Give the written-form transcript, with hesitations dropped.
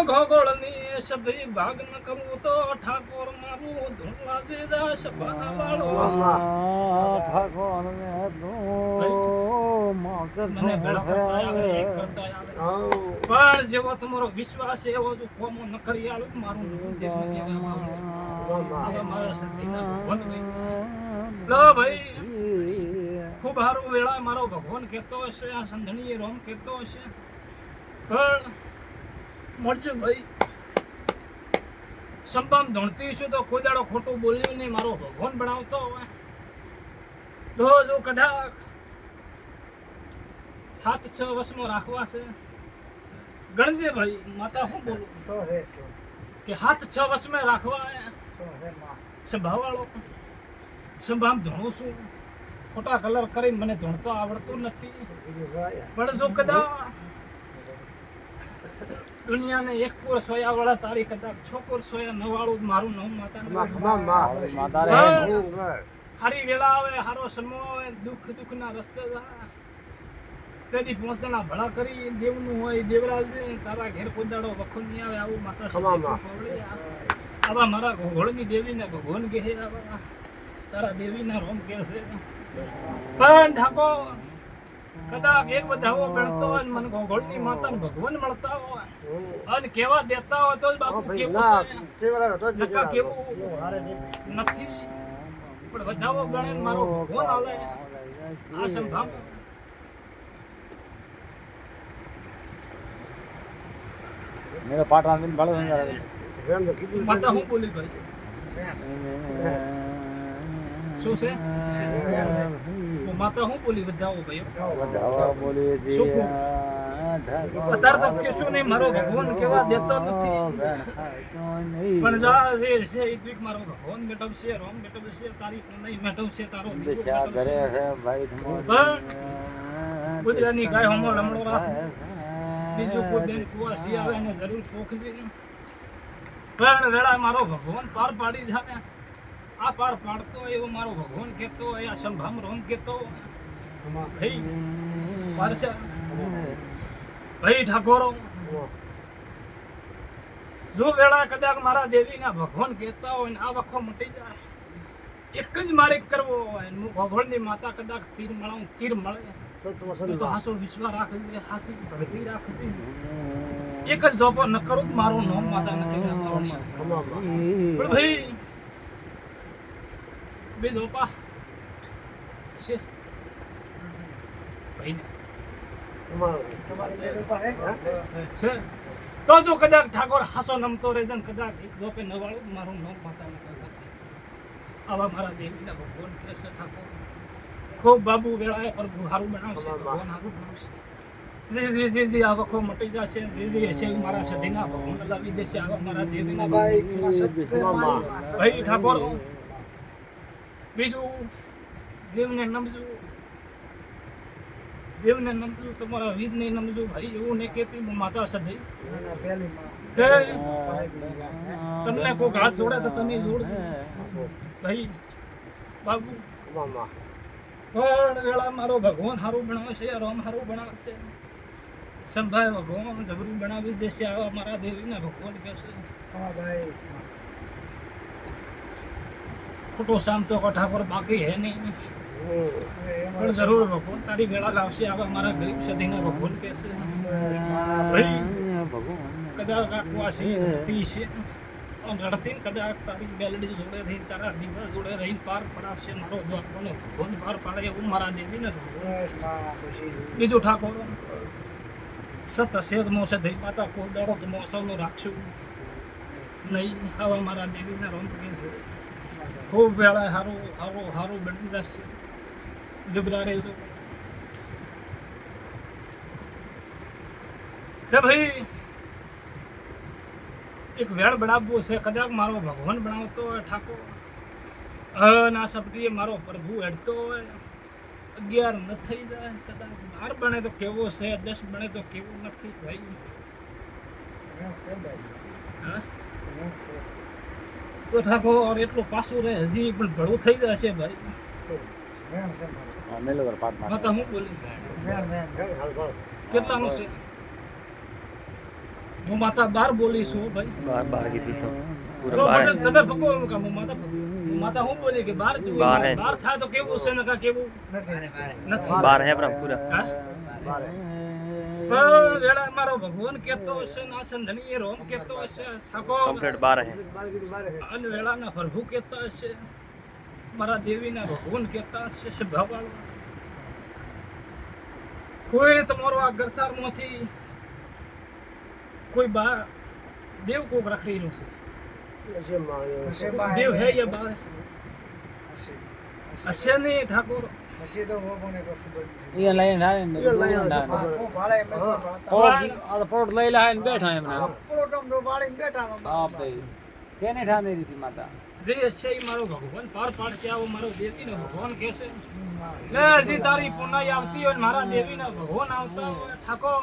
ખગોળની સધી ભાગ ન કરું તો ઠાકોર મારું ધૂળવા દેદા સભાના વાળો મને ભેળા કરતા આવે પણ જેવો તમારો વિશ્વાસ છે એવો કોમો ન કરી આલું મારું લો ભાઈ ખૂબ સારું વેળા મારો ભગવાન કહેતો હશે આ સંધણીએ રોમ કહેતો હશે પણ મળજો ભાઈ સંપામ ધણતી છું તો કોઈ દાડો ખોટું બોલ્યું નહીં મારો ભગવાન બનાવતો હોય તો જો કદાચ 7-6 વર્ષમાં રાખવા છે ગણજે ભાઈ માતા શું બોલું કે 7-6 વર્ષમાં રાખવા સંભાવાળો સંભામ ધણું છું ખોટા કલર કરીને મને ધૂણતો આવડતું નથી પણ જો કદાચ દુનિયાને 1 કોર સોયા વાળા તારી કદાચ 6 કોર સોયા નવાળું મારું નામ માતા હારી વેળા આવે હારો સમો આવે દુઃખ ના રસ્તે જાય તેથી પહોંચના ભળા કરી દેવનું હોય દેવરાજે તારા ઘેર કોદાડો વખો નહીં આવે આવું માતા આવા મારા ઘોઘોળની દેવીને ભગવાન કહે આવા તારા દેવીના રોમ કહે છે પણ ઠાકોર કદાચ એક વધાવો ગણતો હોય મને ઘોઘોળની માતા ભગવાન મળતા હોય અને કેવા દેતા હોય તો જ બાપુ કેવું નકા કેવું નથી પણ વધાવો ગણે મારો ભગવાન આલે આ સંભાવ मेरा पाठ दिन बालो માતા હું બોલી ભાઈ શું છે માતા હું બોલી વધાવો ભાઈ बोलिए जी અત્યારે તો કશું નહીં મારો ભગવાન કેવા દેતો નથી પણ જા છે એક વીક મારો ભગવાન મેટવશે રોમ મેટવશે તારી નહીં મેટવશે તારો क्या करे है भाई तुम ગુજરાતની ગાય હમો લમડો રાખ બીજું કોઈ બેન કુવાસી આવે એને જરૂર પોખજે પણ વેળા મારો ભગવાન પાર પાડી જાય આ પાર પાડતો એવો મારો ભગવાન કહેતો આ સંભામ રોમ કહેતો ભાઈ પારસા ભાઈ ઠાકોરો જો વેળા કદાચ મારા દેવીના ભગવાન કહેતા હોય ને આ વખો મટી જાય એક જ મારે કરવો હોય હું ભગવાનની માતા કદાચ તીર મળાવું તીર મળે તો હાસો વિશ્વાસ રાખી હાસી ભક્તિ રાખી એક જ જોપો ન કરું મારું નામ માતા નથી પણ ભાઈ બે જોપા છે તો જો કદાચ ઠાકોર હાસો નમતો રહે કદાચ એક જોપે નવાળું મારું નામ માતા નથી આવા મારા દેવીના ભગવાન કહેશે ઠાકોર ખૂબ બાબુ વેળાએ પર હારું બનાવશે ભગવાન હારું બનાવશે જે આ વખો મટી જશે જે હશે મારા સધીના ભગવાન લાવી દેશે આવા મારા દેવીના ભાઈ ઠાકોર બીજું દેવને નમજો તમારા વીરને નમજો ભાઈ એવું નહીં કહેતી હું માતા સધી તમને કોઈક હાથ જોડે તો તમે જોડજો ભાઈ બાબુ પણ વેળા મારો ભગવાન સારું બનાવશે રોમ સારું બનાવશે સંભાય ભગવાન જબરું બનાવી દેશે આવા મારા દેવીના ભગવાન કહેશે ખોટો શામ તો ઠાકોર બાકી હે નહીં પણ જરૂર ભગવાન તારી વેળા લાવશે આવા મારા ગરીબ સદીના ભગવાન કહેશે ભાઈ કદાચ આકવાસી રડતી છે રડતી કદાચ તારી બેલડી જોડે રહી તારા દીવા જોડે રહી પાર પડાવશે મારો દ્વારકાનો ભગવાન પાર પાડે એવું મારા દેવીને બીજું ઠાકોર સત સેદ મોસે દઈ માતા કોઈ દાડો મોસમનો રાખશું નહીં આવા મારા દેવીના રોમ છે ખૂબ વેળા સારું બની જશે જબરા રહેજો કે ભાઈ એક વેળ બનાવવું છે કદાચ મારો ભગવાન બનાવતો હોય ઠાકોર ના સપટીએ મારો પ્રભુ હેડતો હોય 11 ન થઈ જાય કદાચ 12 બને તો કેવો છે 10 બને તો કેવું નથી ભાઈ તો ઠાકોર એટલું પાછું રહે હજી પણ ભળું થઈ જશે ભાઈ મેલો કર પાટ માં માતા હું બોલી કેટલાનું છે હું માતા 12 બોલી છું ભાઈ 12 કીધી તો તો મને તમે ભગવો એમ કે હું માતા હું બોલી કે 12 જ હોય 12 થાય તો કેવું છે ને કા કેવું નથી 12 હે પણ પૂરા હા? પણ વેળા મારો ભગવાન કહેતો હશે ના સંધણી રોમ કહેતો હશે ઠાકોર કમ્પ્લીટ 12 હે અને વેળાના પ્રભુ કહેતા હશે મારા દેવીના ભગવાન કહેતા હશે સભાવાળો કોઈ તમારો આ ગરતારમાંથી કોઈ બા દેવ કોક રાખેલું છે દેવ હે યા બા હશે નહીં ઠાકોર એ લઈને આવે ને પોટ લઈ લાવે ને બેઠા એમને હા ભાઈ કેને ઠાને રીતિ માતા જે હશે એ મારો ભગવાન પાર પાડશે આવો મારો દેવીનો ભગવાન કહેશે લે હજી તારી પુનાઈ આવતી હોય ને મારા દેવીના ભગવાન આવતા હોય ઠાકોર